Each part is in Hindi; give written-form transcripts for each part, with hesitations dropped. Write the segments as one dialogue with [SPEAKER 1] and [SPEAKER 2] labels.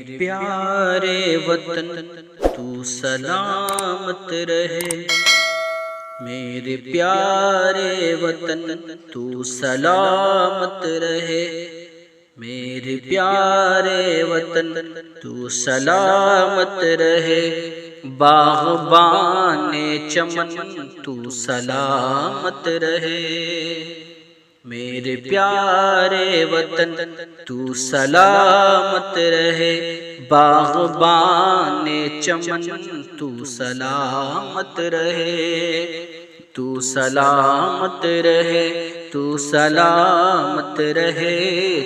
[SPEAKER 1] प्यारे वतन तू सलामत रहे। मेरे प्यारे वतन तू सलामत रहे। मेरे प्यारे वतन तू सलामत रहे। बाग़बाने चमन तू सलामत रहे। मेरे प्यारे वतन तू सलामत रहे। बाग़बाने चमन तू सलामत रहे। तू सलामत रहे। तू सलामत रहे।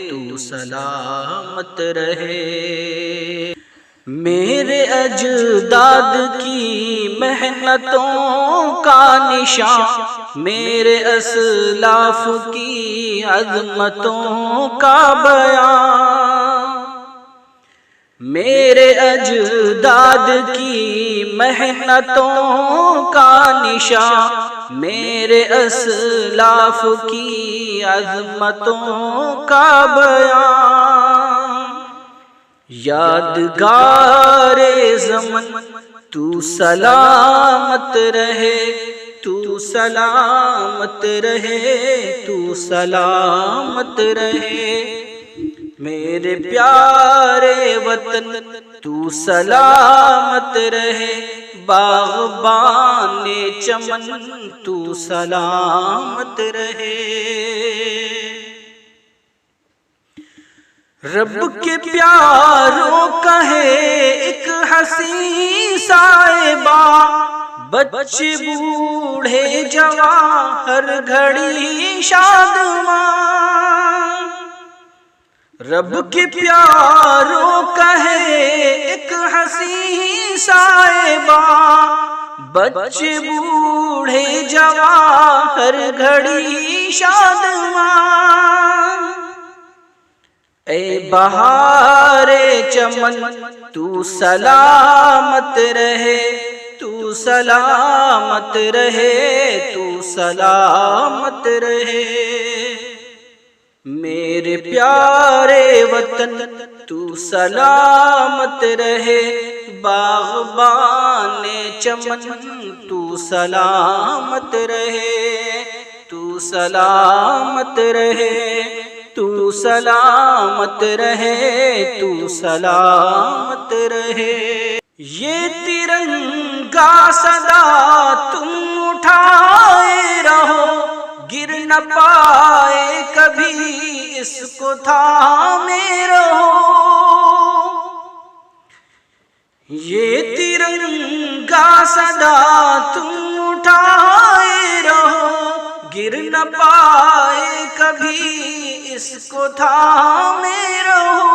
[SPEAKER 1] तू सलामत रहे। मेरे अजदाद की मेहनतों का निशान, मेरे असलाफ की अज़मतों का बयान। मेरे अजदाद की मेहनतों का निशान, मेरे असलाफ की अज़मतों का बयान। यादगारे ज़मन तू सलामत रहे। तू सलामत रहे। तू सलामत रहे। मेरे प्यारे वतन तू सलामत रहे। बाग़बाने चमन तू सलामत रहे। रब के प्यारों कहे एक हसी साहिबा, बच्चे बूढ़े जवान हर घड़ी शादमां। रब के प्यारों कहे एक हसी साहिबा, बच्चे बूढ़े जवान हर घड़ी शादमां। ए बहारे चमन तू सलामत रहे। तू सलामत रहे। तू सलामत रहे। मेरे प्यारे वतन तू सलामत रहे। बाग़बाने चमन तू सलामत रहे। तू सलामत रहे। तू सलामत रहे। तू सलामत रहे। ये तिरंगा सदा तुम उठाए रहो, गिर न पाए कभी इसको थामे रहो। ये तिरंगा सदा तुम उठाए रहो, गिर न पाए कभी इसको थामे रहो।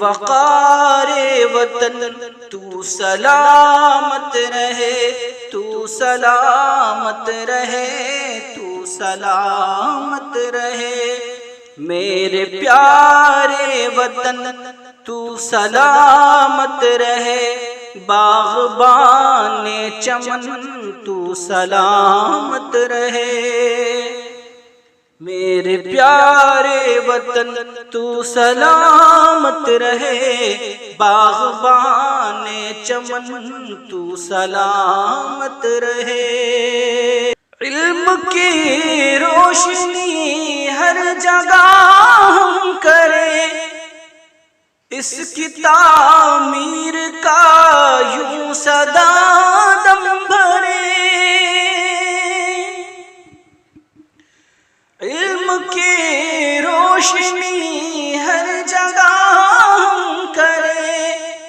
[SPEAKER 1] वक़ारे वतन तू सलामत रहे। तू सलामत रहे। तू सलामत रहे। मेरे प्यारे वतन तू सलामत रहे। बाग़बाने चमन तू सलामत रहे। मेरे प्यारे वतन तू सलामत रहे। बाग़बाने चमन तू सलामत रहे। इल्म की रोशनी हर जगह हम करें, इसकी तामीर का यूं सदा दम भरे। इल्म की रोशनी हर जगह हम करें,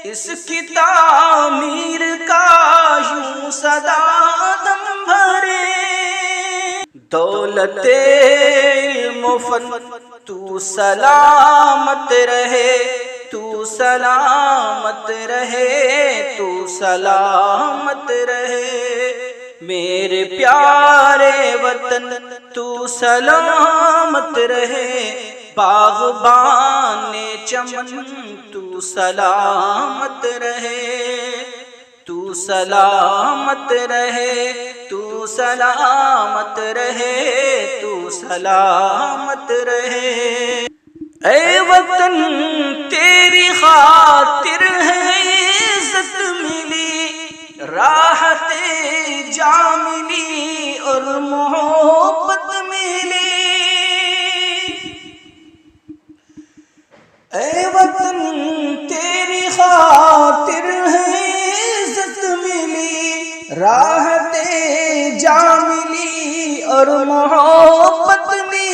[SPEAKER 1] इसकी तामीर का यूं सदा दम भरे। दौलते इल्म फन तू सलामत रहे। तू सलामत रहे। तू सलामत रहे। मेरे प्यारे वतन तू सलामत रहे। बाग़बाने चमन तू सलामत रहे। तू सलामत रहे। तू सलामत रहे। तू सलामत रहे। ऐ वतन तेरी खातिर है इज्जत मिली, राहते जा मिली और मोहब्बत मिली। ऐ वतन तेरी खातिर है इज्जत मिली, राहते जा मिली और मोहब्बत मिली।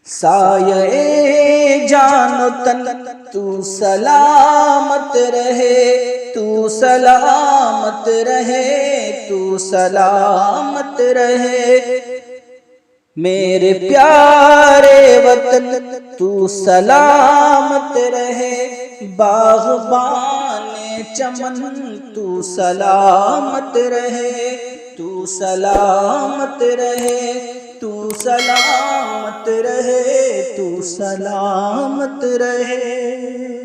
[SPEAKER 1] साये जानो तन तू सलामत रहे, तू सलामत रहे, तू सलामत रहे। मेरे प्यारे वतन तू सलामत रहे, बाग़बाने चमन तू सलामत रहे, तू सलामत रहे, तू सलामत रहे, तू सलामत रहे।